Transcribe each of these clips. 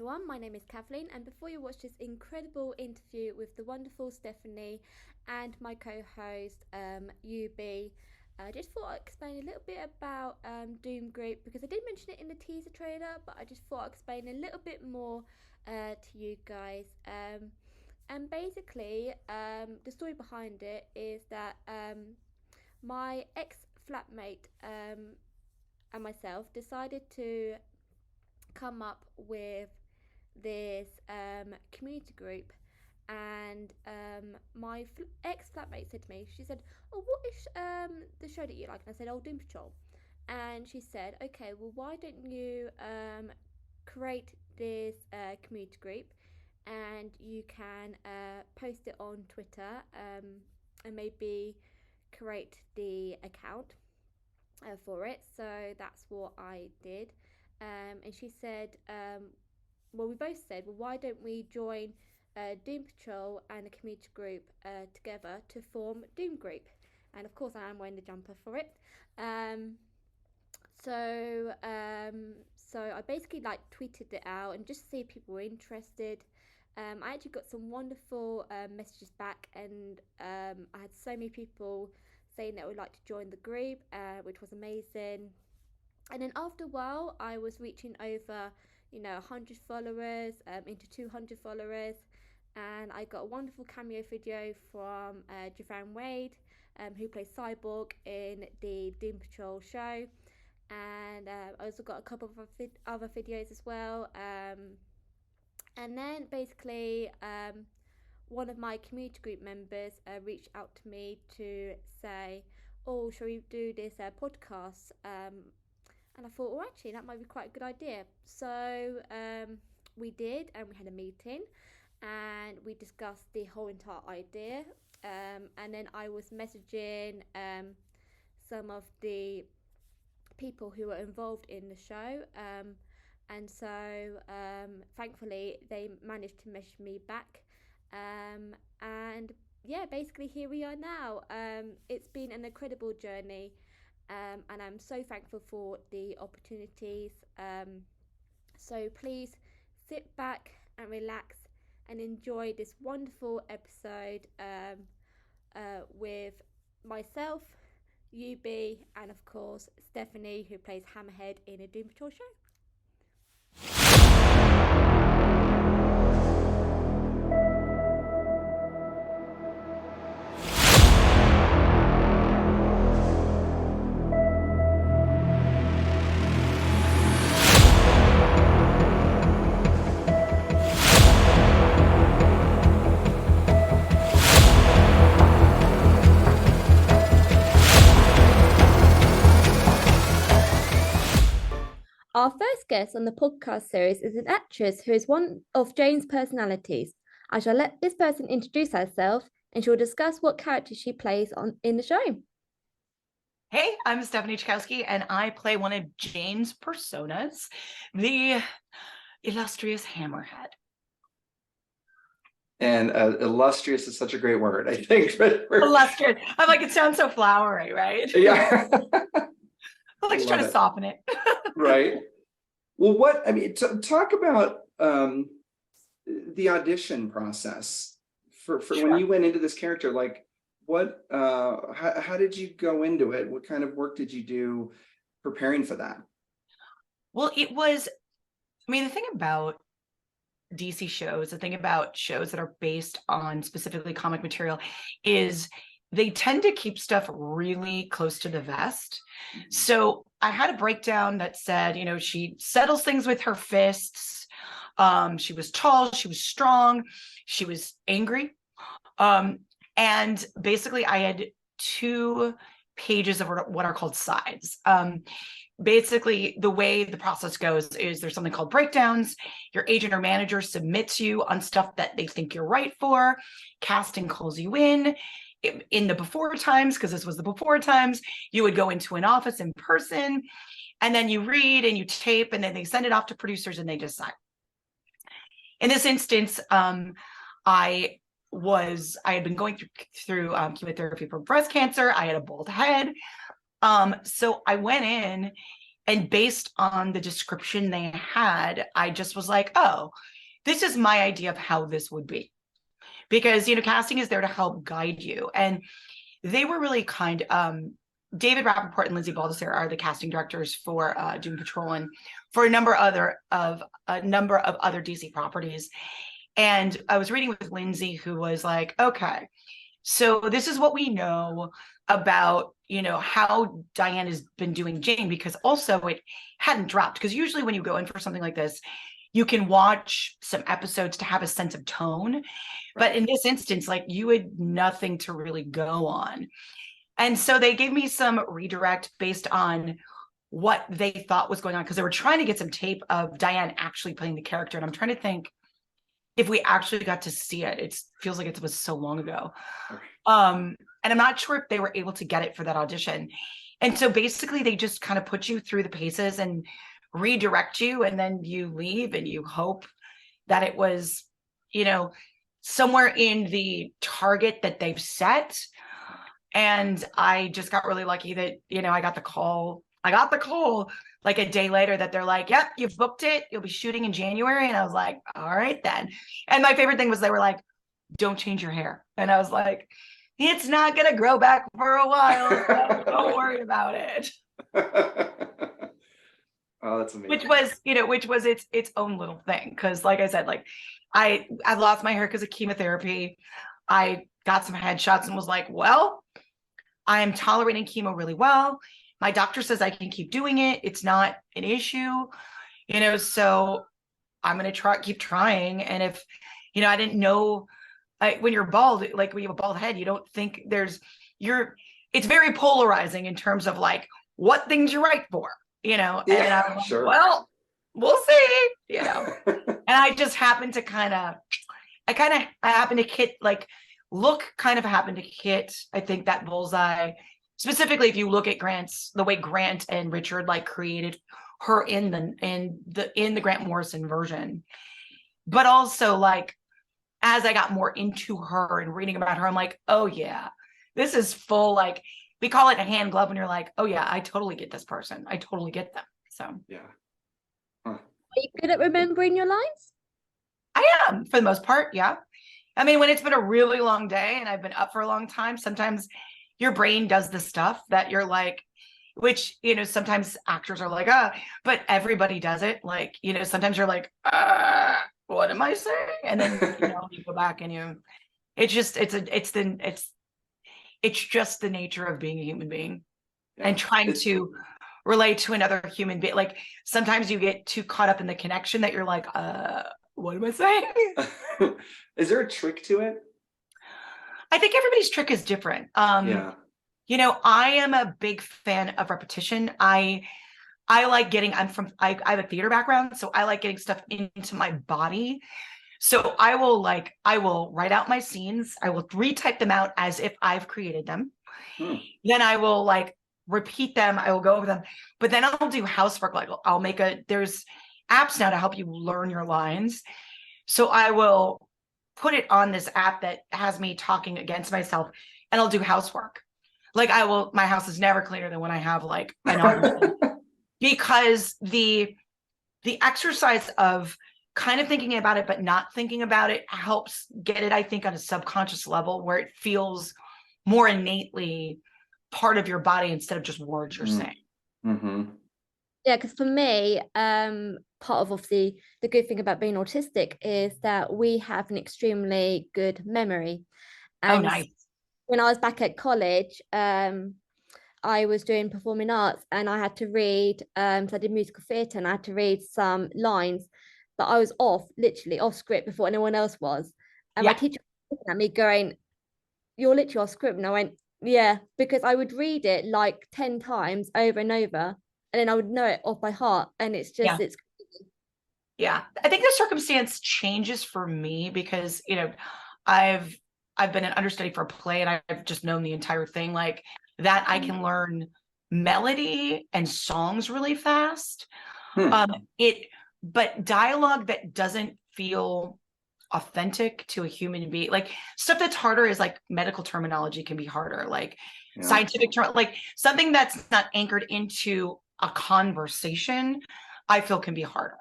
everyone, my name is Kathleen, and before you watch this incredible interview with the wonderful Stephanie and my co-host Yoobee, I just thought I'd explain a little bit about Doom Group, because I did mention it in the teaser trailer, but I just thought I'd explain a little bit more to you guys. And basically, the story behind it is that my ex-flatmate and myself decided to come up with this community group, and my ex-flatmate said to me, she said, oh, what is the show that you like? And I said, oh, Doom Patrol. And she said, okay, well, why don't you create this community group, and you can post it on Twitter, and maybe create the account for it. So that's what I did. And she said, well, we both said, well, why don't we join Doom Patrol and the community group together to form Doom Group? And of course, I am wearing the jumper for it. So I basically tweeted it out and just to see if people were interested. I actually got some wonderful messages back, and I had so many people saying that would like to join the group, which was amazing. And then after a while, I was reaching over 100 followers into 200 followers, and I got a wonderful cameo video from Javon Wade, who plays Cyborg in the Doom Patrol show, and I also got a couple of other videos as well. And then basically one of my community group members reached out to me to say, oh, shall we do this podcast? And I thought, well, actually, that might be quite a good idea. So we did, and we had a meeting, and we discussed the whole entire idea. And then I was messaging some of the people who were involved in the show. And so thankfully, they managed to message me back. And yeah, basically, here we are now. It's been an incredible journey. And I'm so thankful for the opportunities. So please sit back and relax and enjoy this wonderful episode with myself, Yoobee, and of course Stephanie, who plays Hammerhead in a Doom Patrol show. Our first guest on the podcast series is an actress who is one of Jane's personalities. I shall let this person introduce herself, and she'll discuss what character she plays in the show. Hey, I'm Stephanie Czajkowski, and I play one of Jane's personas, the illustrious Hammerhead. And illustrious is such a great word, I think. Illustrious. I'm like, it sounds so flowery, right? Yeah. I like to try to soften it. Right. Well, talk about the audition process for sure. When you went into this character, like what, how did you go into it? What kind of work did you do preparing for that? Well, it was, the thing about DC shows, the thing about shows that are based on specifically comic material is they tend to keep stuff really close to the vest. So I had a breakdown that said, she settles things with her fists. She was tall, she was strong, she was angry. And basically I had 2 pages of what are called sides. Basically, the way the process goes is there's something called breakdowns. Your agent or manager submits you on stuff that they think you're right for. Casting calls you in the before times, because this was the before times, you would go into an office in person, and then you read and you tape, and then they send it off to producers and they decide. In this instance, I had been going through chemotherapy for breast cancer. I had a bald head. So I went in And based on the description they had, I just was like, oh, this is my idea of how this would be. Because, casting is there to help guide you. And they were really kind. David Rappaport and Lindsay Baldessere are the casting directors for Doom Patrol and for a number of other DC properties. And I was reading with Lindsay, who was like, okay, so this is what we know about, how Diane has been doing Jane, because also it hadn't dropped. Because usually when you go in for something like this, you can watch some episodes to have a sense of tone. Right. But in this instance, like, you had nothing to really go on. And so they gave me some redirect based on what they thought was going on, because they were trying to get some tape of Diane actually playing the character. And I'm trying to think if we actually got to see it. It feels like it was so long ago. And I'm not sure if they were able to get it for that audition. And so basically they just kind of put you through the paces and redirect you, and then you leave and you hope that it was, somewhere in the target that they've set. And I just got really lucky that, I got the call like a day later that they're like, yep, you've booked it. You'll be shooting in January. And I was like, all right then. And my favorite thing was they were like, don't change your hair. And I was like, it's not going to grow back for a while. So don't worry about it. Oh, that's amazing. Which was its own little thing. Cause like I said, like I lost my hair because of chemotherapy. I got some headshots and was like, well, I am tolerating chemo really well. My doctor says I can keep doing it. It's not an issue, so I'm going to keep trying. And if, I didn't know, when you're bald, like when you have a bald head, you don't think it's very polarizing in terms of like what things you're right for, Yeah, and I'm like, sure. well, we'll see, and I just happened to I happened to hit I think that bullseye. Specifically, if you look at the way Grant and Richard like created her in the Grant Morrison version, but also like as I got more into her and reading about her, I'm like, oh yeah, this is full, like we call it a hand glove when you're like, oh yeah, I totally get this person. I totally get them. So yeah. Huh. Are you good at remembering your lines? I am, for the most part, yeah. I mean, when it's been a really long day and I've been up for a long time, sometimes your brain does the stuff that you're like, which, sometimes actors are like, but everybody does it. Like, sometimes you're like, what am I saying? And then, you go back and it's just the nature of being a human being, and trying to relate to another human being. Like sometimes you get too caught up in the connection that you're like, what am I saying? Is there a trick to it? I think everybody's trick is different. Yeah. I am a big fan of repetition. I like getting, I have a theater background, so I like getting stuff into my body. So I will write out my scenes. I will retype them out as if I've created them. Then I will repeat them. I will go over them, but then I'll do housework. Like there's apps now to help you learn your lines. So I will put it on this app that has me talking against myself, and I'll do housework. My house is never cleaner than when I have an audition. Because the exercise of kind of thinking about it but not thinking about it helps get it, I think, on a subconscious level where it feels more innately part of your body instead of just words you're saying. Mm-hmm. Yeah, because for me, part of obviously the good thing about being autistic is that we have an extremely good memory. And nice. When I was back at college, I was doing performing arts, and I had to read, so I did musical theatre, and I had to read some lines, but I was literally off script before anyone else was. And my teacher was looking at me going, you're literally off script. And I went, yeah, because I would read it 10 times over and over, and then I would know it off by heart. And it's just, it's crazy. Yeah. I think the circumstance changes for me because, I've been an understudy for a play, and I've just known the entire thing that I can learn melody and songs really fast. But dialogue that doesn't feel authentic to a human being, stuff that's harder is medical terminology can be harder, scientific term, something that's not anchored into a conversation, I feel can be harder.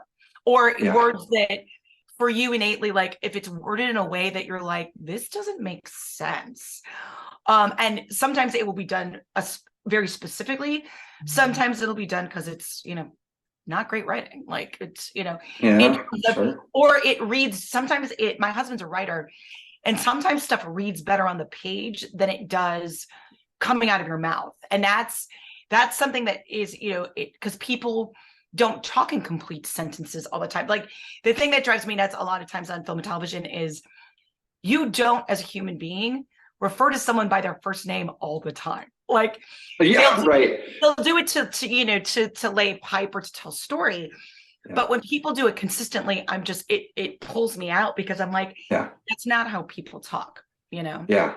Or Yeah. words that for you innately, like if it's worded in a way that you're like, this doesn't make sense. And sometimes it will be done very specifically. Sometimes it'll be done because it's, not great writing. Like it's, Yeah, sure. or it reads, sometimes my husband's a writer, and sometimes stuff reads better on the page than it does coming out of your mouth. And that's something that is, because people don't talk in complete sentences all the time. Like the thing that drives me nuts a lot of times on film and television is you don't, as a human being, refer to someone by their first name all the time. Like, yeah, right. They'll do it to lay pipe or to tell story. Yeah. But when people do it consistently, I'm just, it pulls me out, because I'm like, yeah, that's not how people talk, Yeah,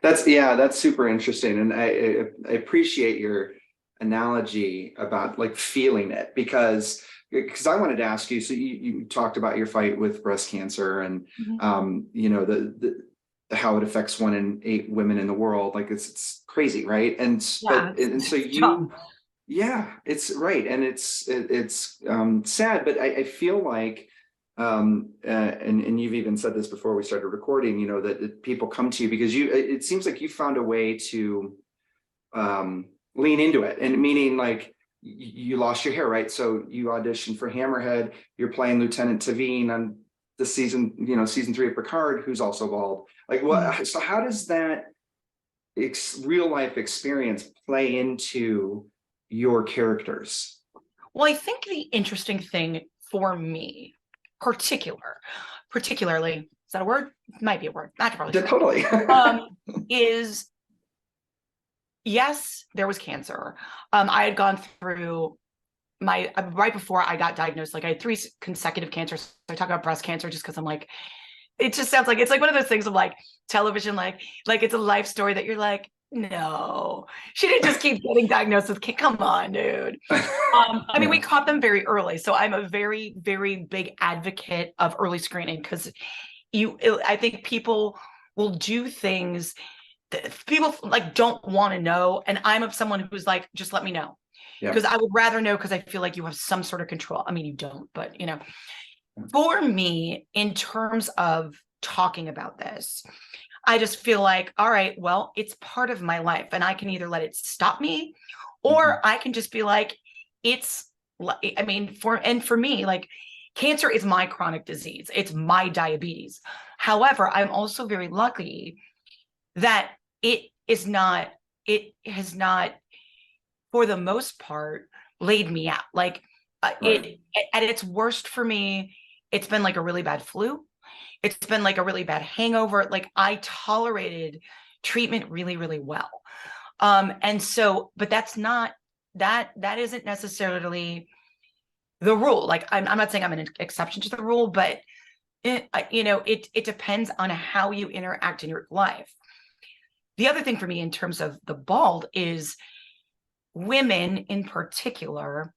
that's super interesting. And I appreciate your analogy about like feeling it, because I wanted to ask you, so you talked about your fight with breast cancer and, the how it affects 1 in 8 women in the world. Like it's crazy. Right. And so it's right. And it's sad, but I feel like, and you've even said this before we started recording, that people come to you because it seems like you found a way to, lean into it. And meaning like you lost your hair, right? So you auditioned for Hammerhead, you're playing Lieutenant Tavine on the season 3 of Picard, who's also bald. Like what, so how does that real life experience play into your characters? Well, I think the interesting thing for me, particularly, is that a word? It might be a word. I could probably totally. Is yes, there was cancer. I had gone through right before I got diagnosed, like I had 3 consecutive cancers. I talk about breast cancer just because I'm like, it just sounds like it's like one of those things of like television, like it's a life story that you're like, no, she didn't just keep getting diagnosed with. Come on, dude. I mean, we caught them very early, so I'm a very, very big advocate of early screening, because I think people will do things that people like don't want to know, and I'm someone who's like, just let me know, because I would rather know, because I feel like you have some sort of control. I mean, you don't, but for me, in terms of talking about this, I just feel like, all right, well, it's part of my life, and I can either let it stop me, or I can just be like, for me, like cancer is my chronic disease. It's my diabetes. However, I'm also very lucky that it has not, for the most part, laid me out. Like it at its worst for me, it's been like a really bad flu. It's been like a really bad hangover. Like I tolerated treatment really, really well. And so, but that's not, that isn't necessarily the rule. Like I'm not saying I'm an exception to the rule, but it depends on how you interact in your life. The other thing for me in terms of the bald is women in particular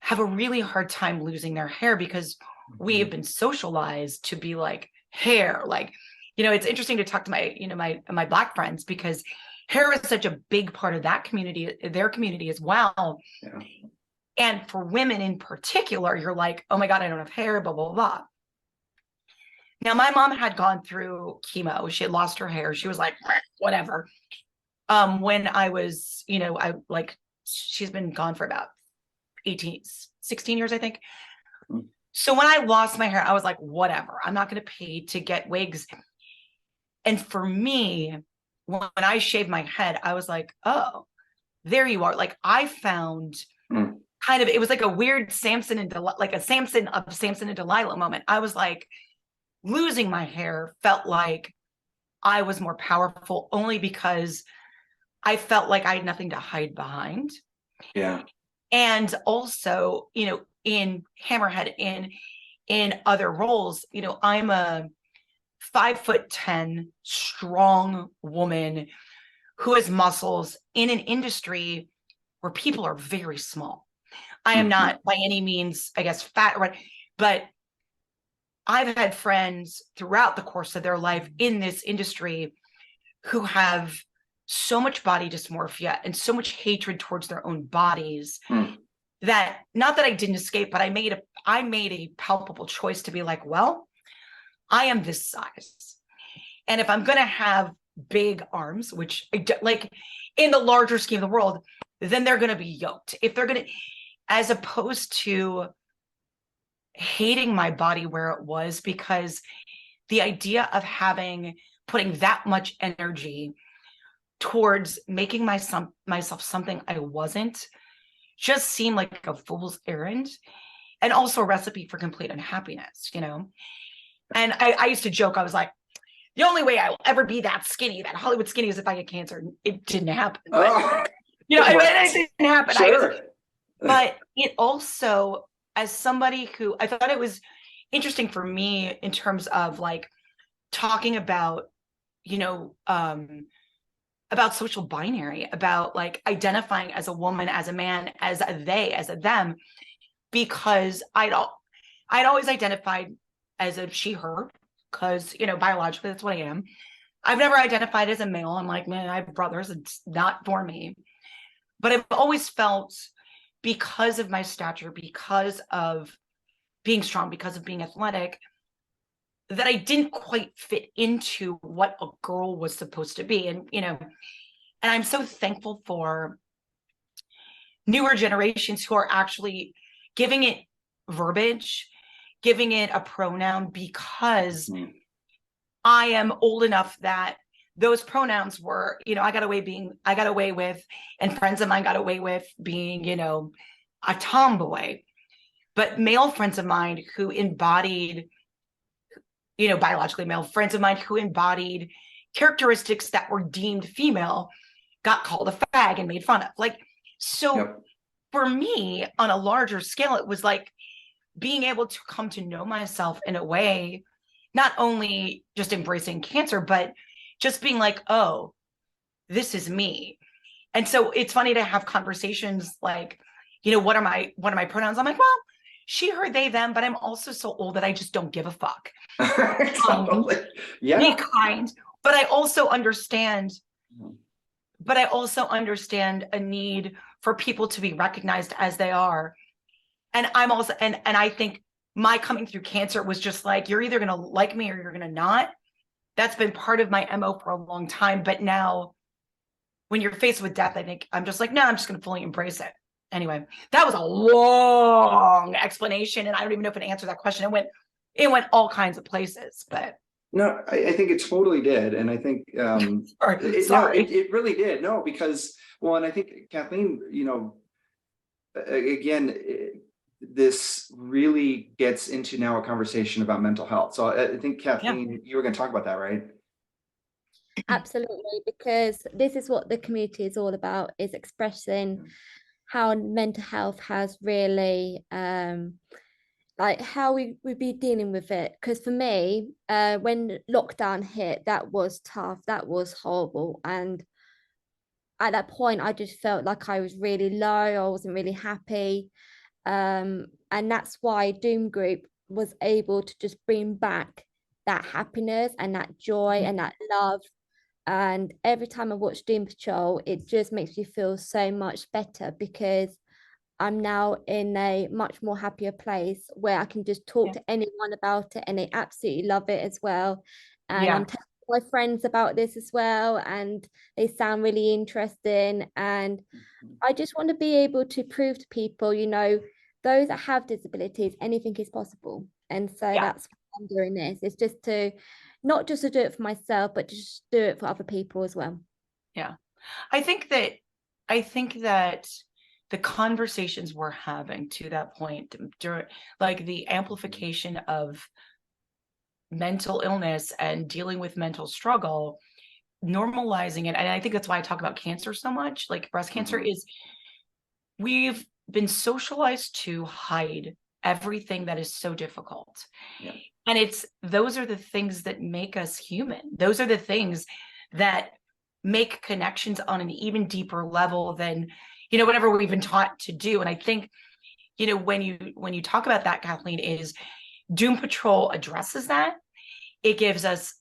have a really hard time losing their hair, because we have been socialized to be like hair, like, it's interesting to talk to my Black friends, because hair is such a big part of that community, their community as well. Yeah. And for women in particular, you're like, oh my God, I don't have hair, blah, blah, blah. Now, my mom had gone through chemo. She had lost her hair. She was like, whatever. When I was, she's been gone for about 16 years, I think. So when I lost my hair, I was like, whatever, I'm not going to pay to get wigs. And for me, when I shaved my head, I was like, oh, there you are. Like I found kind of, it was like a weird Samson and Samson and Delilah moment. I was like, losing my hair felt like I was more powerful, only because I felt like I had nothing to hide behind. Yeah. And also, in Hammerhead, in other roles, I'm a 5'10" strong woman who has muscles in an industry where people are very small. I am not by any means, I guess, fat, right? But I've had friends throughout the course of their life in this industry who have so much body dysmorphia and so much hatred towards their own bodies that, not that I didn't escape, but I made a palpable choice to be like, well, I am this size. And if I'm going to have big arms, which like in the larger scheme of the world, then they're going to be yoked. If they're going to, as opposed to hating my body where it was, because the idea of putting that much energy towards making myself something I wasn't just seemed like a fool's errand, and also a recipe for complete unhappiness, you know? And I used to joke, I was like, the only way I will ever be that skinny, that Hollywood skinny, is if I get cancer. It didn't happen. But, you know, it didn't happen. Sure. But it also, as somebody who, I thought it was interesting for me in terms of like talking about, you know, about social binary, about like identifying as a woman, as a man, as a they, as a them, because I'd always identified as a she, her, because, you know, biologically that's what I am. I've never identified as a male. I'm like, man, I have brothers, it's not for me. But I've always felt, because of my stature, because of being strong, because of being athletic, that I didn't quite fit into what a girl was supposed to be. And, you know, and I'm so thankful for newer generations who are actually giving it verbiage, giving it a pronoun, because I am old enough that those pronouns were, you know, I got away with, and friends of mine got away with being, you know, a tomboy. But male friends of mine who embodied, you know, biologically male friends of mine who embodied characteristics that were deemed female got called a fag and made fun of. Like, so yep. For me, on a larger scale, it was like being able to come to know myself in a way, not only just embracing cancer, but just being like, oh, this is me. And so it's funny to have conversations like, you know, what are my pronouns? I'm like, well, she, her, they, them, but I'm also so old that I just don't give a fuck. Totally. Yeah. Be kind. But I also understand a need for people to be recognized as they are. And I'm also, and I think my coming through cancer was just like, you're either going to like me or you're going to not. That's been part of my MO for a long time. But now when you're faced with death, I think I'm just like, no, I'm just going to fully embrace it. Anyway, that was a long explanation, and I don't even know if it answered that question. It went all kinds of places, but no, I think it totally did, and I think it really did. No, because and I think Kathleen, you know, again, this really gets into now a conversation about mental health. So I think Kathleen, you were going to talk about that, right? Absolutely, because this is what the community is all about, is expressing how mental health has really like how we be dealing with it. Because for me, when lockdown hit, that was tough, that was horrible, and at that point I just felt like I was really low, I wasn't really happy, and that's why Doom Group was able to just bring back that happiness and that joy and that love. And every time I watch Doom Patrol, it just makes me feel so much better, because I'm now in a much more happier place where I can just talk to anyone about it, and they absolutely love it as well. And I'm telling my friends about this as well, and they sound really interesting. And I just want to be able to prove to people, you know, those that have disabilities, anything is possible. And so that's why I'm doing this. It's just to not just to do it for myself, but just do it for other people as well. Yeah. I think that the conversations we're having to that point, during like the amplification of mental illness and dealing with mental struggle, normalizing it. And I think that's why I talk about cancer so much. Like breast cancer is, we've been socialized to hide everything that is so difficult. Yeah. And those are the things that make us human. Those are the things that make connections on an even deeper level than, you know, whatever we've been taught to do. And I think, you know, when you talk about that, Kathleen, is Doom Patrol addresses that. It gives us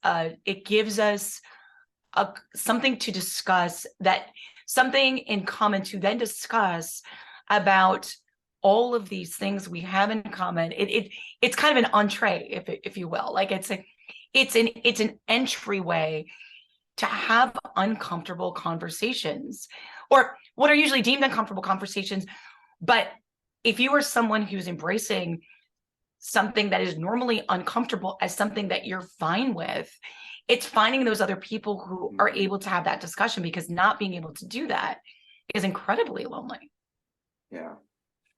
something to discuss, that something in common to then discuss about all of these things we have in common. It's kind of an entree, if you will. Like it's an entryway to have uncomfortable conversations, or what are usually deemed uncomfortable conversations. But if you are someone who's embracing something that is normally uncomfortable as something that you're fine with, it's finding those other people who are able to have that discussion, because not being able to do that is incredibly lonely. Yeah.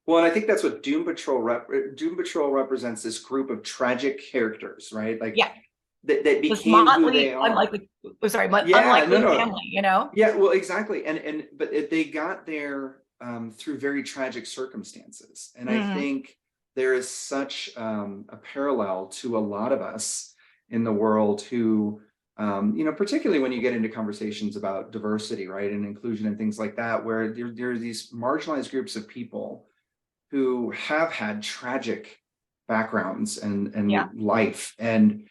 Well, and I think that's what Doom Patrol represents, this group of tragic characters, right? Like, yeah, that became who they are. Unlikely, yeah, unlikely no. family, you know? Yeah, well, exactly. But they got there through very tragic circumstances. And I think there is such a parallel to a lot of us in the world who, particularly when you get into conversations about diversity, right, and inclusion and things like that, where there are these marginalized groups of people who have had tragic backgrounds and life, and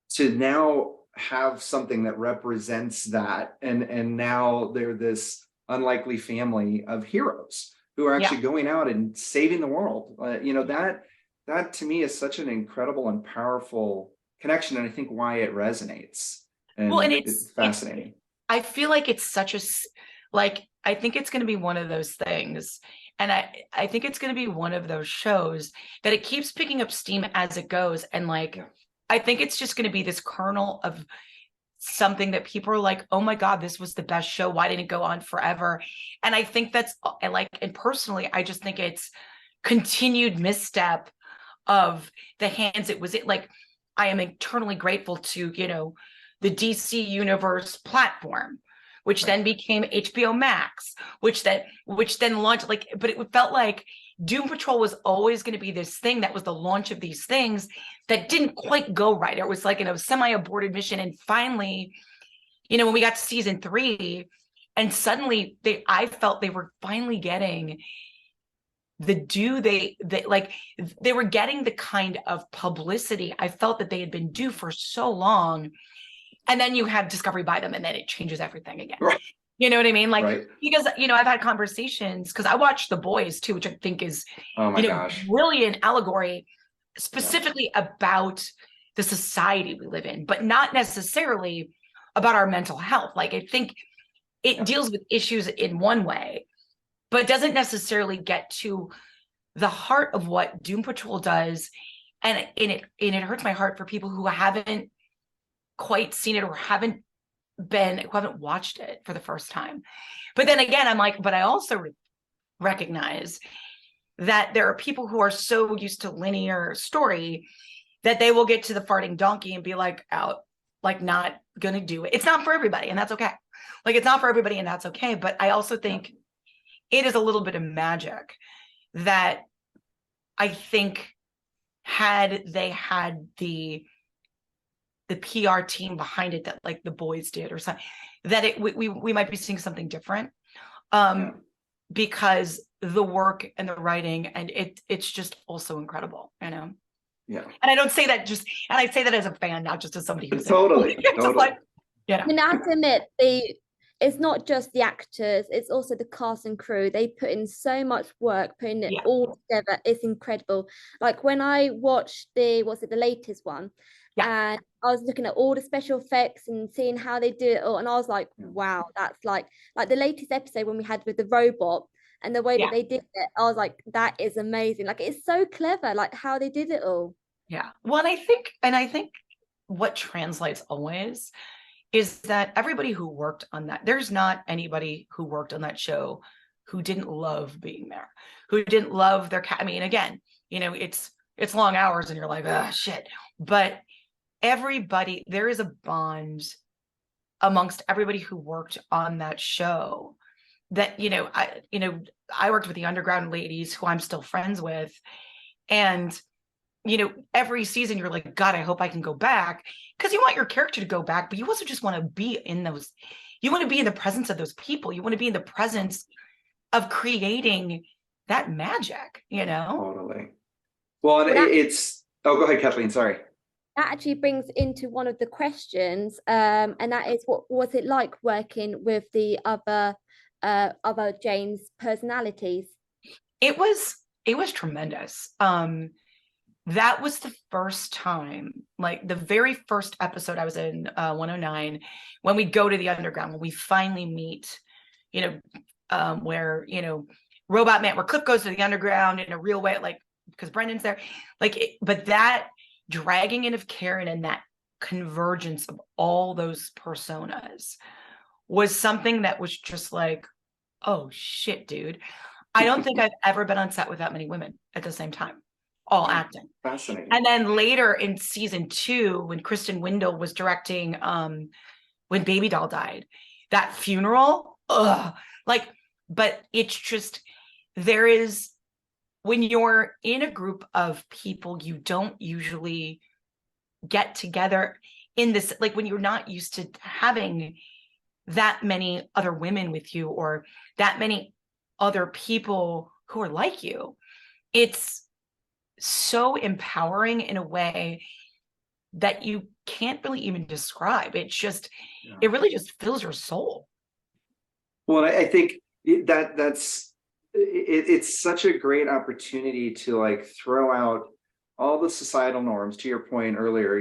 to now have something that represents that, and now they're this unlikely family of heroes who are actually going out and saving the world. That to me is such an incredible and powerful connection, and I think why it resonates. And it's fascinating. I feel like it's such I think it's going to be one of those things. And I think it's going to be one of those shows that it keeps picking up steam as it goes. And I think it's just going to be this kernel of something that people are like, oh my God, this was the best show. Why didn't it go on forever? And I think and personally, I just think it's continued misstep of the hands it was in. Like, I am eternally grateful to, the DC Universe platform, which then became HBO Max, which then launched, but it felt like Doom Patrol was always going to be this thing that was the launch of these things that didn't quite go right. It was like in a semi-aborted mission. And finally, when we got to season 3, and suddenly I felt they were finally getting they were getting the kind of publicity I felt that they had been due for so long. And then you have Discovery buy them, and then it changes everything again. Right. You know what I mean? Right. Because, I've had conversations, because I watched The Boys too, which I think is, brilliant allegory specifically about the society we live in, but not necessarily about our mental health. I think it deals with issues in one way, but doesn't necessarily get to the heart of what Doom Patrol does. And it hurts my heart for people who haven't quite seen it, or who haven't watched it for the first time. But then again, I'm like, but I also recognize that there are people who are so used to linear story that they will get to the farting donkey and be out, not gonna do it. It's not for everybody, and that's okay. It's not for everybody, and that's okay. But I also think it is a little bit of magic that I think, had they had the PR team behind it, that The Boys did, or something, that we might be seeing something different, because the work and the writing, and it's just also incredible, Yeah. And I don't say that and I say that as a fan, not just as somebody who's totally. I mean, I have to admit, it's not just the actors, it's also the cast and crew. They put in so much work, putting it all together. It's incredible. When I watched the latest one, and I was looking at all the special effects and seeing how they do it all, and I was like, wow, that's like the latest episode when we had with the robot, and the way that they did it, I was like, that is amazing. It's so clever, how they did it all. Yeah. Well, and I think what translates always is that everybody who worked on that, there's not anybody who worked on that show who didn't love being there, who didn't love their I mean, again, it's long hours and you're like, oh shit. But everybody, there is a bond amongst everybody who worked on that show that, I worked with the Underground ladies, who I'm still friends with. And, every season you're like, God, I hope I can go back, because you want your character to go back, but you also just want to be in the presence of those people. You want to be in the presence of creating that magic, Totally. Well, and go ahead, Kathleen, sorry. That actually brings into one of the questions, and that is, what was it like working with the other Jane's personalities? It was tremendous. That was the first time, like the very first episode I was in, 109, when we go to the underground, when we finally meet, where, Robot Man, where Cliff goes to the underground in a real way, like, because Brendan's there, but that dragging in of Karen and that convergence of all those personas was something that was just like, oh shit, dude. I don't think I've ever been on set with that many women at the same time, all acting. Fascinating. And then later in season 2, when Kristen Windle was directing, when Baby Doll died, that funeral, but it's just, when you're in a group of people, you don't usually get together in this, like when you're not used to having that many other women with you or that many other people who are like you. It's so empowering in a way that you can't really even describe. It's just, it really just fills your soul. Well, I think it's such a great opportunity to like throw out all the societal norms, to your point earlier,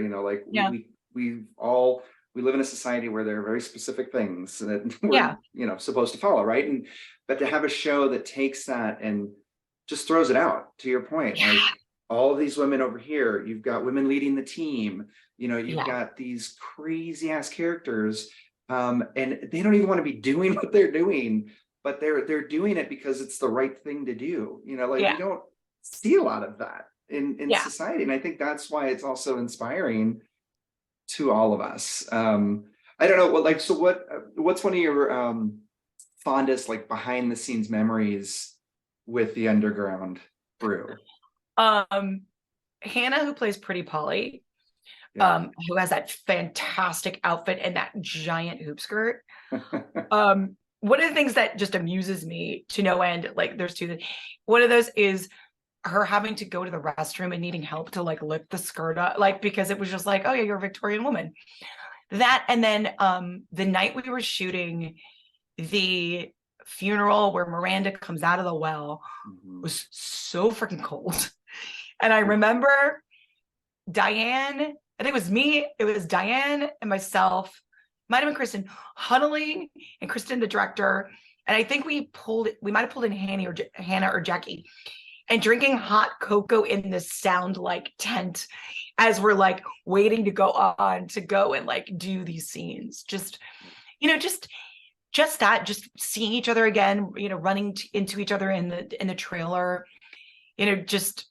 we live in a society where there are very specific things that we're supposed to follow, right? But to have a show that takes that and just throws it out, to your point, like all of these women over here, you've got women leading the team, you've got these crazy ass characters, and they don't even want to be doing what they're doing, but they're doing it because it's the right thing to do. We don't see a lot of that in society, and I think that's why it's also inspiring to all of us. I don't know what's one of your fondest like behind the scenes memories with the underground crew? Hannah, who plays Pretty Polly, who has that fantastic outfit and that giant hoop skirt. One of the things that just amuses me to no end, like there's two, one of those is her having to go to the restroom and needing help to like lift the skirt up, like, because it was just like, oh yeah, you're a Victorian woman. That, and then the night we were shooting the funeral where Miranda comes out of the well was so freaking cold. And I remember Diane, I think it was me, it was Diane and myself, might have been Kristen, huddling, and Kristen, the director, and I think we might have pulled in Hannah or Jackie, and drinking hot cocoa in this sound like tent as we're like waiting to go on to go and like do these scenes. Just seeing each other again, running into each other in the trailer, just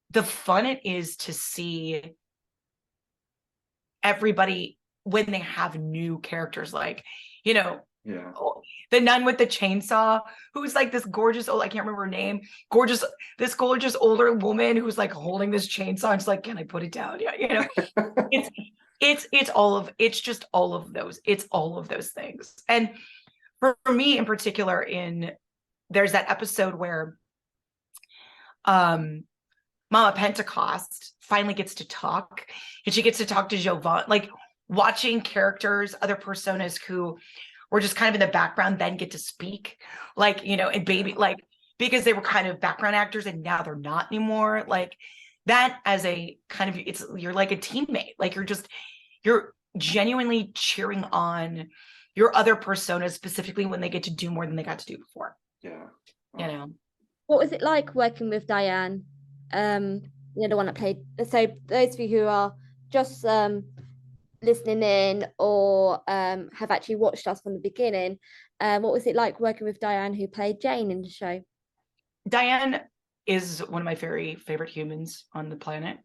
the fun it is to see everybody when they have new characters, like, the nun with the chainsaw, who's like this gorgeous I can't remember her name, this gorgeous older woman who's like holding this chainsaw and just like, can I put it down? It's just all of those things. And for me in particular, there's that episode where Mama Pentecost finally gets to talk, and she gets to talk to Jovan, like watching characters, other personas who were just kind of in the background then get to speak, like, and baby, like, because they were kind of background actors and now they're not anymore. Like that as a kind of, you're like a teammate, like you're genuinely cheering on your other personas, specifically when they get to do more than they got to do before. What was it like working with Diane? The one that played, so those of you who are just listening in or have actually watched us from the beginning, what was it like working with Diane, who played Jane in the show? Diane is one of my very favorite humans on the planet.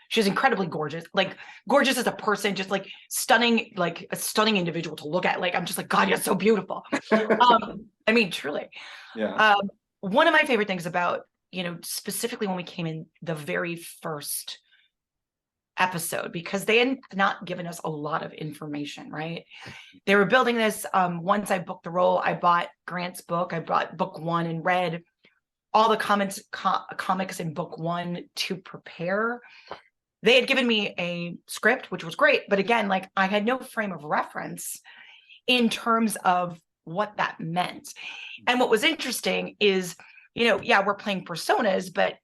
She's incredibly gorgeous, like gorgeous as a person, just like stunning, like a stunning individual to look at. Like, I'm just like, God, you're so beautiful. I mean, truly. One of my favorite things about, specifically when we came in the very first episode, because they had not given us a lot of information, right? They were building this. Once I booked the role, I bought Grant's book. I bought book 1 and read all the comics in book 1 to prepare. They had given me a script, which was great, but again, like I had no frame of reference in terms of what that meant. And what was interesting is yeah, we're playing personas, but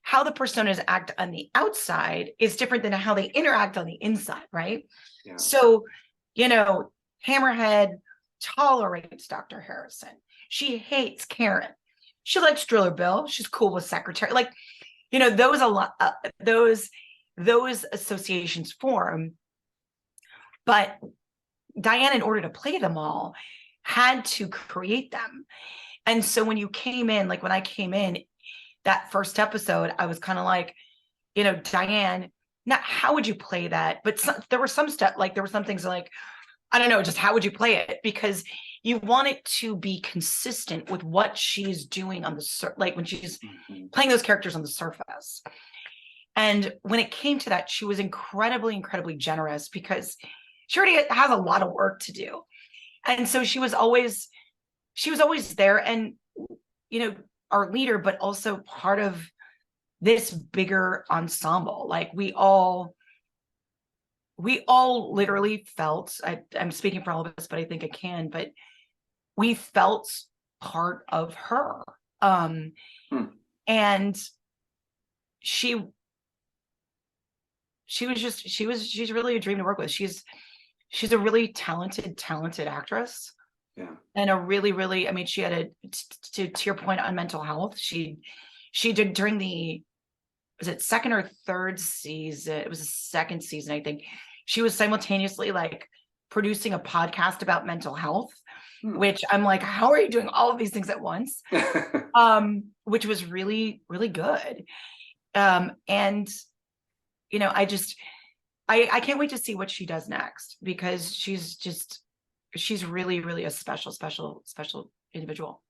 how the personas act on the outside is different than how they interact on the inside, right? Yeah. So, Hammerhead tolerates Dr. Harrison. She hates Karen. She likes Driller Bill. She's cool with Secretary. Like, those a lot. Those associations form. But Diane, in order to play them all, had to create them. And so when you came in, like when I came in that first episode, I was kind of like, Diane, not how would you play that? But there were some stuff, like there were some things like, I don't know, just how would you play it? Because you want it to be consistent with what she's doing on the like when she's playing those characters on the surface. And when it came to that, she was incredibly, incredibly generous because she already has a lot of work to do. And so she was always there and, our leader, but also part of this bigger ensemble. Like we all literally felt, I'm speaking for all of us, but I think I can, but we felt part of her. And she's really a dream to work with. She's a really talented actress. Yeah. And a really, really, I mean, she had to your point on mental health. She did during was it second or third season? It was the second season, I think. She was simultaneously like producing a podcast about mental health, which I'm like, how are you doing all of these things at once? Which was really, really good. And, I can't wait to see what she does next because she's really, really a special individual.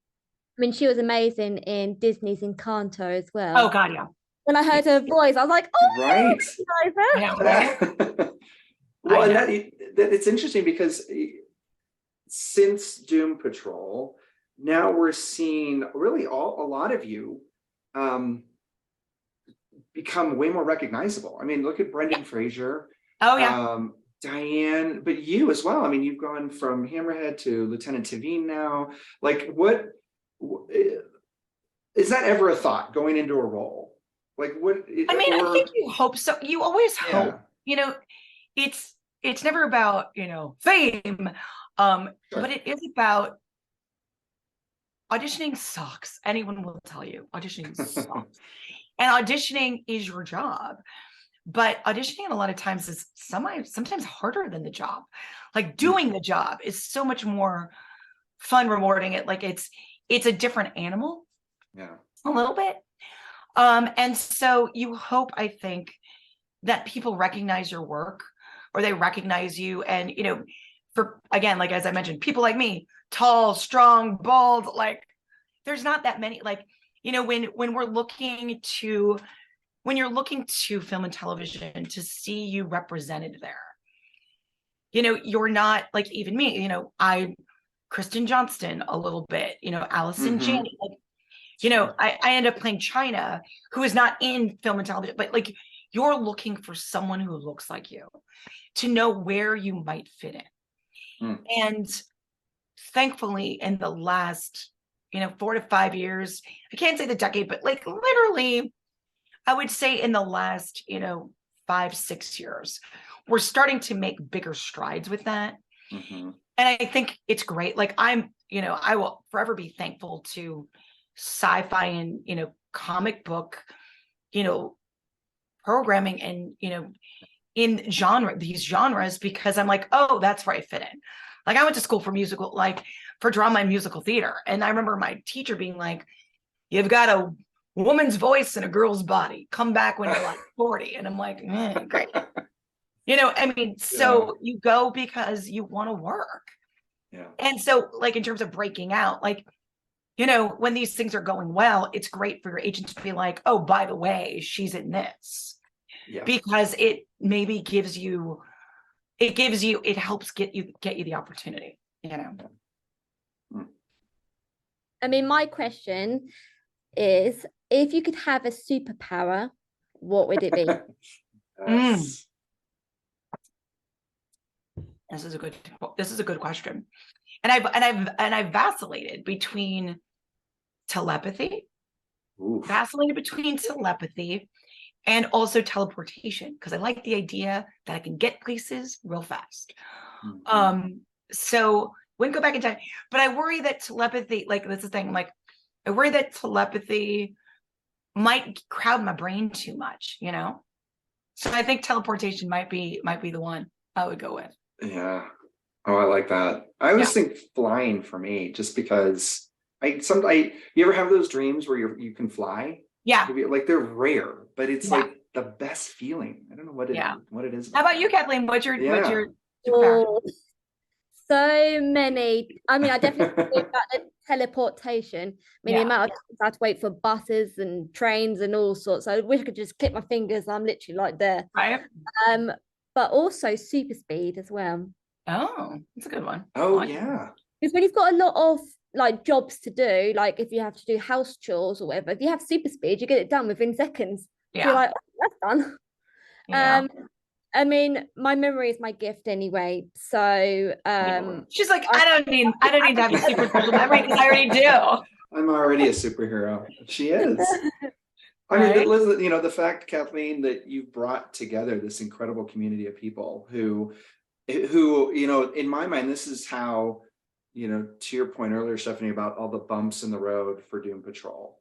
I mean, she was amazing in Disney's Encanto as well. Oh God, yeah. When I heard her voice, I was like, "Oh, right." Yeah, right? Well, and that it's interesting because since Doom Patrol, now we're seeing really a lot of you become way more recognizable. I mean, look at Brendan Fraser. Oh yeah. Diane, but you as well. I mean, you've gone from Hammerhead to Lieutenant Tavine now. Like, what is that ever a thought going into a role? Like, what? I mean, I think you hope so. You always hope. It's never about fame, but it is about auditioning sucks. Anyone will tell you auditioning sucks, and auditioning is your job. But auditioning a lot of times is sometimes harder than the job. Like doing the job is so much more fun, rewarding. It like it's a different animal. Yeah. A little bit. And so you hope, I think, that people recognize your work or they recognize you. And, for again, like as I mentioned, people like me, tall, strong, bald, like there's not that many, like, when we're looking to when you're looking to film and television to see you represented there, you're not like even me, I Kristen Johnston a little bit, Allison Janney, like, I end up playing China, who is not in film and television, but like you're looking for someone who looks like you to know where you might fit in. And thankfully in the last, 4 to 5 years, I can't say the decade, but like literally, I would say in the last, 5-6 years, we're starting to make bigger strides with that. And I think it's great. Like I will forever be thankful to sci-fi and, comic book, programming and, in these genres, because I'm like, oh, that's where I fit in. Like I went to school for drama and musical theater. And I remember my teacher being like, you've got a woman's voice in a girl's body. Come back when you're like 40. And I'm like, great. So you go because you want to work. Yeah. And so like in terms of breaking out, like, when these things are going well, it's great for your agent to be like, oh, by the way, she's in this. Yeah. Because it maybe it helps get you the opportunity, I mean, my question is, if you could have a superpower, what would it be? This is a good question. And I've vacillated between telepathy Oof. vacillated between telepathy and also teleportation, because I like the idea that I can get places real fast. So wouldn't go back in time, but I worry that telepathy, like that's the thing, like I worry that telepathy might crowd my brain too much, you know? So I think teleportation might be the one I would go with. Yeah. Oh, I like that. I always think flying for me, just because you ever have those dreams where you can fly? Yeah. Like they're rare, but it's like the best feeling. I don't know what it is. How about you, Kathleen? What's your superpower? Oh, so many. I mean, I definitely think about the teleportation. I mean, the amount of times I have to wait for buses and trains and all sorts. I wish I could just click my fingers. I'm literally like there. Right. But also super speed as well. Oh, that's a good one. Oh, yeah. Because when you've got a lot of like jobs to do, like if you have to do house chores or whatever, if you have super speed, you get it done within seconds. Yeah. So you're like, oh, that's done. Yeah. I mean, my memory is my gift anyway. So she's like, I don't need to have a super special memory because I already do. I'm already a superhero. She is. I mean, listen, you know, the fact, Kathleen, that you've brought together this incredible community of people who, you know, in my mind, this is how, you know, to your point earlier, Stephanie, about all the bumps in the road for Doom Patrol.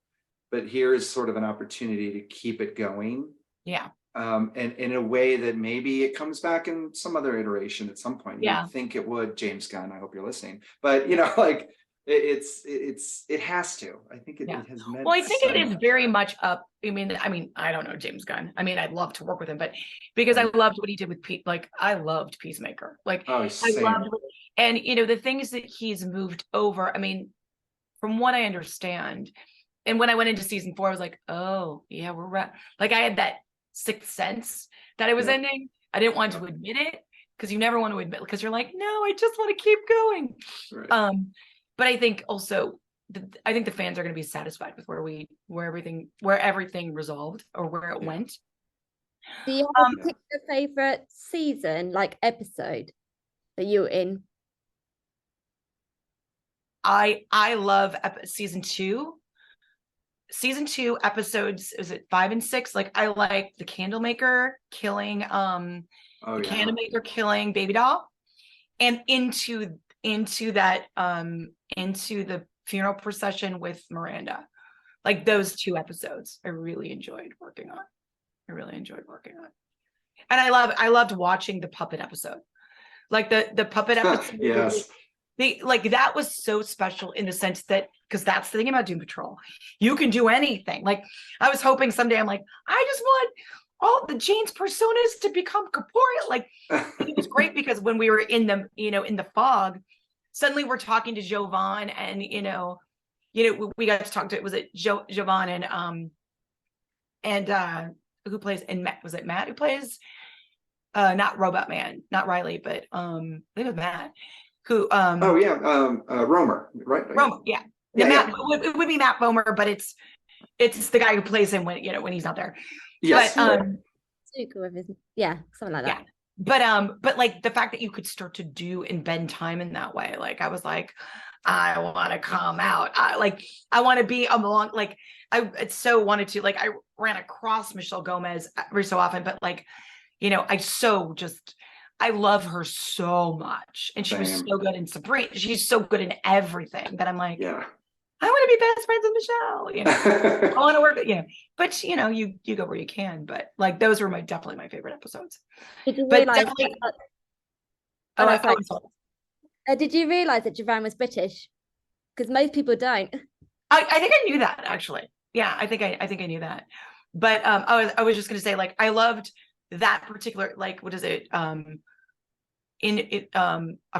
But here's sort of an opportunity to keep it going. Yeah. And in a way that maybe it comes back in some other iteration at some point. Yeah. You think it would, James Gunn. I hope you're listening. But you know, like it has to. I think it has meant. Well, I think it is very much up. I mean, I don't know James Gunn. I mean, I'd love to work with him, but because I loved what he did with Pete, like I loved Peacemaker. Like I loved, and you know, the things that he's moved over. I mean, from what I understand, and when I went into season 4, I was like, oh yeah, we're right. Like I had that sixth sense that it was ending. I didn't want to admit it, because you never want to admit, because you're like, no, I just want to keep going. Right. But I think also I think the fans are going to be satisfied with where everything resolved, or where it went. Do you have a particular favorite season, like episode that you're in? I love season 2. Season 2 episodes, is it 5 and 6? Like I like the Candlemaker killing Candlemaker killing Baby Doll, and into that into the funeral procession with Miranda. Like those 2 episodes I really enjoyed working on. And I loved watching the puppet episode. Like the puppet episode. Yes. Like that was so special in the sense that, because that's the thing about Doom Patrol, you can do anything. Like I was hoping someday, I'm like, I just want all the Jane's personas to become corporeal. Like it was great, because when we were in the fog, suddenly we're talking to Jovan, and we got to talk to, was it Jovan and who plays, and was it Matt who plays not Robot Man, not Riley, but I think it was Matt. Who Romer, right? Romer, Matt, it would be Matt Bomer, but it's the guy who plays him when he's not there. Yes. But something like that. But like the fact that you could start to do and bend time in that way, like I was like, I want to come out. I want to be along. Like I so wanted to. Like I ran across Michelle Gomez every so often, but like, I love her so much, and she was so good in Sabrina. She's so good in everything that I'm like, I want to be best friends with Michelle. I want to work with, but you go where you can. But like those were definitely my favorite episodes. Did you realize? Did you realize that Jovan was British? Because most people don't. I think I knew that, actually. Yeah, I think I knew that. But I was just gonna say, like, I loved that particular, like, what is it? I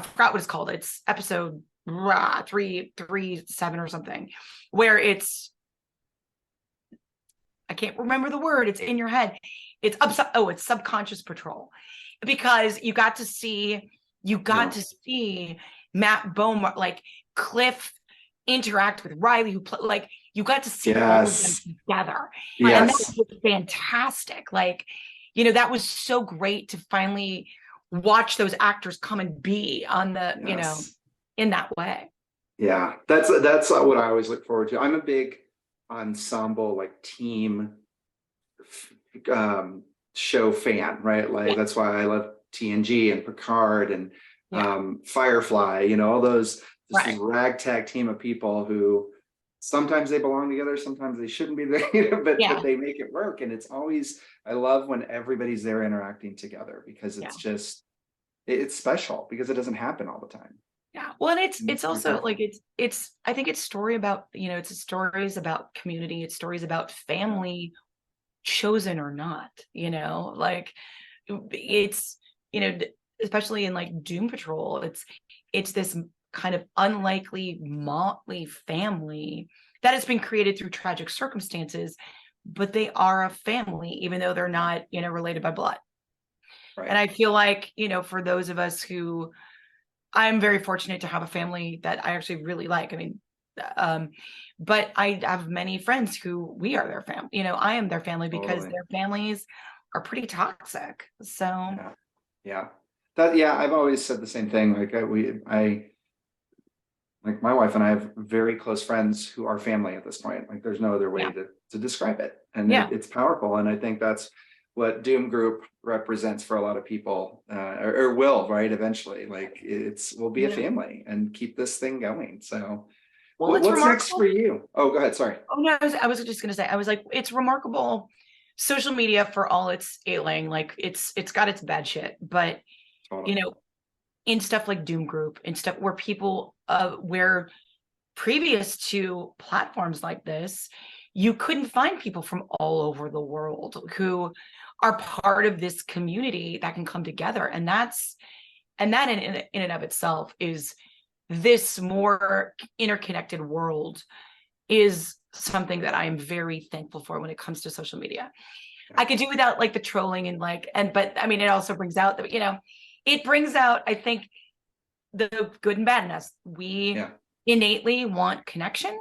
forgot what it's called. It's episode 337 or something, where it's, I can't remember the word. It's in your head. It's subconscious patrol, because you got to see Matt Bomer, like Cliff interact with Riley, who like you got to see all of them together. And that was fantastic. Like, that was so great to finally watch those actors come and be on the, in that way. Yeah, that's what I always look forward to. I'm a big ensemble, like team show fan, right? Like that's why I love TNG and Picard and Firefly, you know, all those, this ragtag team of people who sometimes they belong together, sometimes they shouldn't be there, you know, but they make it work. And it's always, I love when everybody's there interacting together, because it's just, it's special because it doesn't happen all the time. Yeah. Well, and it's also like, it's, I think it's story about, you know, it's stories about community. It's stories about family, chosen or not, you know, like it's, you know, especially in like Doom Patrol, it's this kind of unlikely motley family that has been created through tragic circumstances, but they are a family, even though they're not, you know, related by blood. Right. And I feel like, you know, for those of us who, I'm very fortunate to have a family that I actually really like. I mean, but I have many friends who we are their family, you know, I am their family because their families are pretty toxic. So I've always said the same thing. Like I like my wife and I have very close friends who are family at this point. Like there's no other way to describe it. And it's powerful. And I think that's what Doom Group represents for a lot of people, or will, right? Eventually, like we'll be a family and keep this thing going. So what's next for you? Oh, go ahead. Sorry. Oh no, I was just going to say, I was like, it's remarkable. Social media, for all its ailing, like it's got its bad shit, but you know, in stuff like Doom Group and stuff where people, where previous to platforms like this, you couldn't find people from all over the world who are part of this community that can come together. And that in and of itself is this more interconnected world is something that I am very thankful for when it comes to social media. I could do without like the trolling and but I mean, it also brings out that, you know, it brings out, I think, the good and bad in us. We innately want connection.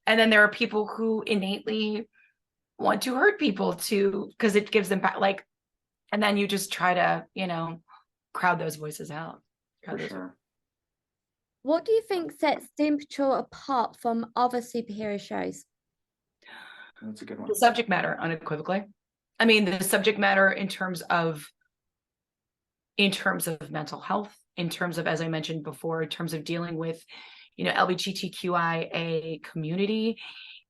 And then there are people who innately want to hurt people too, because it gives them like, and then you just try to, you know, crowd those voices out. For sure. What do you think sets Doom Patrol apart from other superhero shows? That's a good one. The subject matter, unequivocally. I mean, the subject matter in terms of mental health, in terms of, as I mentioned before, in terms of dealing with, you know, LGBTQIA community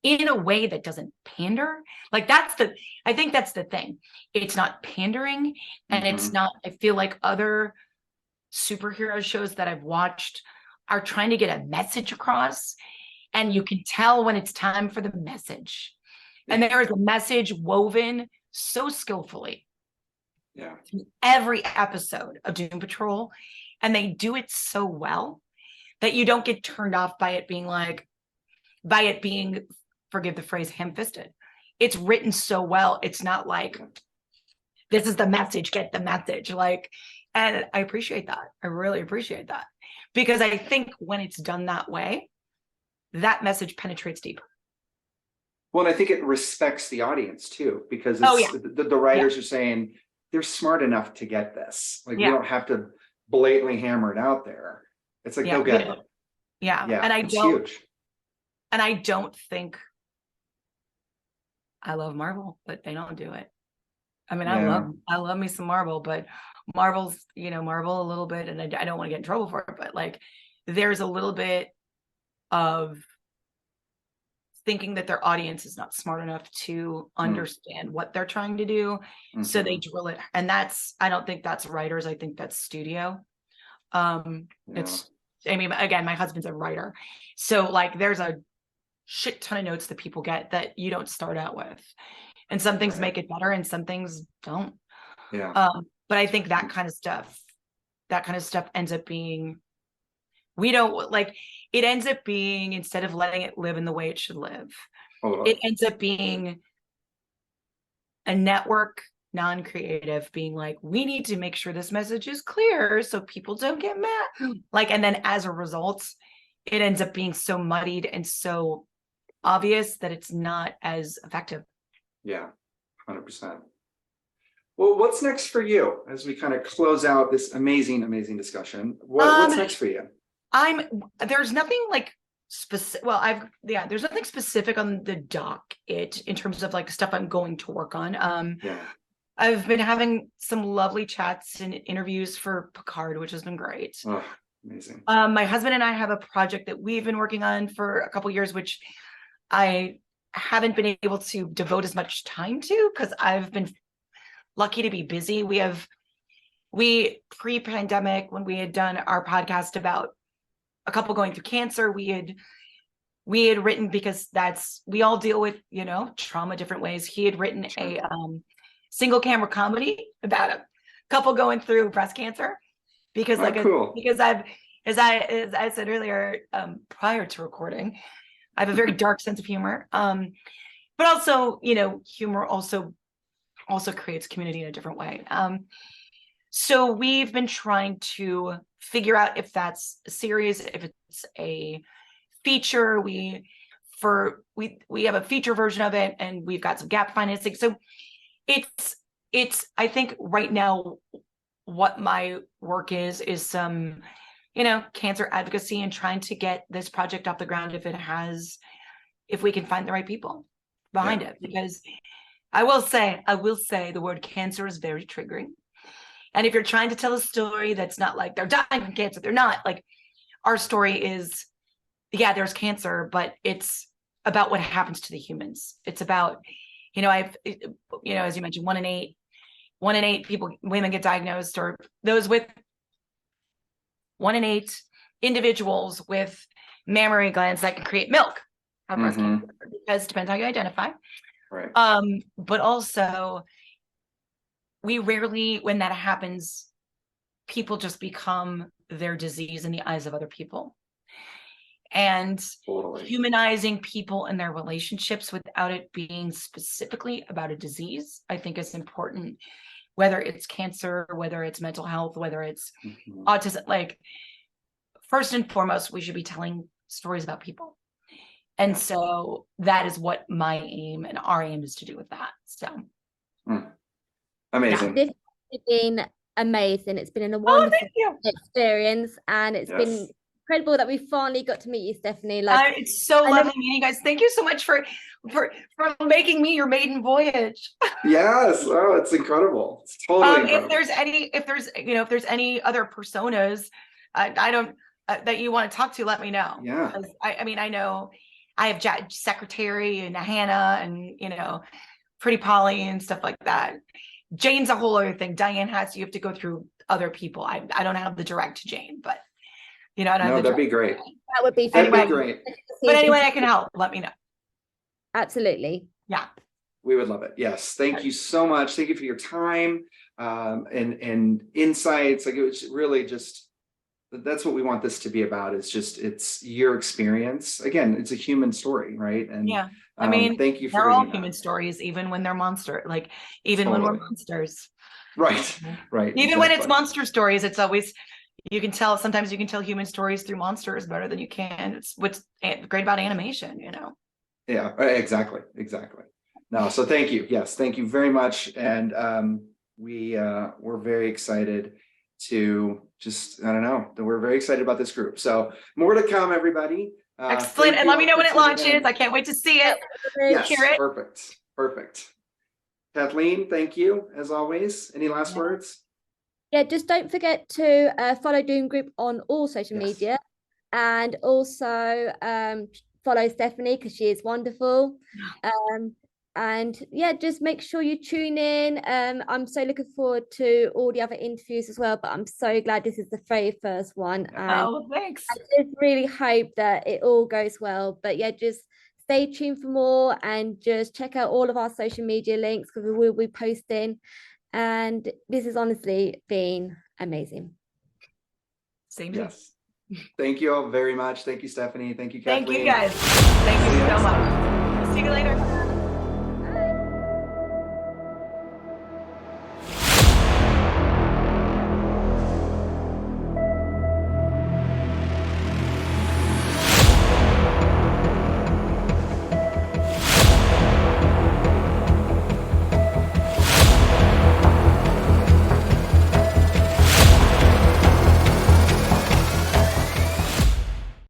in a way that doesn't pander. Like I think that's the thing. It's not pandering, and it's not, I feel like other superhero shows that I've watched are trying to get a message across, and you can tell when it's time for the message. And there is a message woven so skillfully in every episode of Doom Patrol, and they do it so well that you don't get turned off by it being, forgive the phrase, ham-fisted. It's written so well. It's not like, this is the message, get the message. Like, and I appreciate that. I really appreciate that, because I think when it's done that way, that message penetrates deeper. Well, and I think it respects the audience too, because the writers are saying they're smart enough to get this. Like we don't have to blatantly hammer it out there. It's like, go get it. Yeah. And it's huge. And I don't think, I love Marvel, but they don't do it. I mean, I love me some Marvel, but Marvel's, you know, Marvel a little bit, and I don't want to get in trouble for it, but like there's a little bit of thinking that their audience is not smart enough to understand what they're trying to do. So they drill it. And I don't think that's writers. I think that's studio. It's, I mean, again, my husband's a writer. So like, there's a shit ton of notes that people get that you don't start out with. And some things make it better and some things don't. But I think that kind of stuff ends up being, it ends up being, instead of letting it live in the way it should live, it ends up being a network, non-creative, being like, we need to make sure this message is clear so people don't get mad. Like, and then as a result, it ends up being so muddied and so obvious that it's not as effective. Yeah, 100%. Well, what's next for you as we kind of close out this amazing discussion? What's next for you? There's nothing like specific. Well, there's nothing specific on the docket in terms of like stuff I'm going to work on. Yeah. I've been having some lovely chats and interviews for Picard, which has been great. Oh, amazing. My husband and I have a project that we've been working on for a couple years, which I haven't been able to devote as much time to because I've been lucky to be busy. We pre-pandemic, when we had done our podcast about a couple going through cancer, we had written, because we all deal with, trauma different ways. He had written a single camera comedy about a couple going through breast cancer, because cool. because as I said earlier, prior to recording, I have a very dark sense of humor. But also, humor also creates community in a different way. So we've been trying to figure out if that's a series, if it's a feature. We have a feature version of it, and we've got some gap financing. So it's I think right now what my work is some, cancer advocacy and trying to get this project off the ground if we can find the right people behind it. Because I will say the word cancer is very triggering. And if you're trying to tell a story that's not like they're dying from cancer, they're not. Like, our story is, there's cancer, but it's about what happens to the humans. It's about, as you mentioned, one in eight women get diagnosed, or those with 1 in 8 individuals with mammary glands that can create milk have breast cancer, because it depends how you identify. Right. But also, we rarely, when that happens, people just become their disease in the eyes of other people. And humanizing people and their relationships without it being specifically about a disease, I think is important, whether it's cancer, whether it's mental health, whether it's autism. Like, first and foremost, we should be telling stories about people. And so that is what my aim and our aim is to do with that. So amazing. This has been amazing. It's been a wonderful experience, and it's been incredible that we finally got to meet you, Stephanie. It's so lovely meeting you guys. Thank you so much for making me your maiden voyage. Yes. Oh, it's incredible. It's totally incredible. If there's any other personas I don't that you want to talk to, let me know. Yeah. I know I have Secretary and Hannah and Pretty Polly and stuff like that. Jane's a whole other thing. Diane you have to go through other people. I don't have the direct Jane, but that'd be great. That would be great. But anyway, I can help. Let me know. Absolutely. Yeah. We would love it. Yes. Thank you so much. Thank you for your time and insights. Like, it was really just, that's what we want this to be about. It's your experience. Again, it's a human story, right? And thank you for they're all human stories, even when they're monster, like even when we're monsters. Right. Even when it's monster stories, it's always, sometimes you can tell human stories through monsters better than you can. It's what's great about animation, Yeah, exactly. No, so thank you. Yes, thank you very much. And we're very excited to we're very excited about this group. So more to come, everybody. Excellent. And let me know when it launches. I can't wait to see it. Yes, hear it. Perfect. Kathleen, thank you as always. Any last words? Yeah, just don't forget to follow Doom Group on all social media, and also follow Stephanie, because she is wonderful. And just make sure you tune in. I'm so looking forward to all the other interviews as well, but I'm so glad this is the very first one. And thanks. I just really hope that it all goes well. But just stay tuned for more, and just check out all of our social media links, because we will be posting. And this has honestly been amazing. Same. Yes. Thank you all very much. Thank you, Stephanie. Thank you, Kathleen. Thank you, guys. Thank you so much. See you later.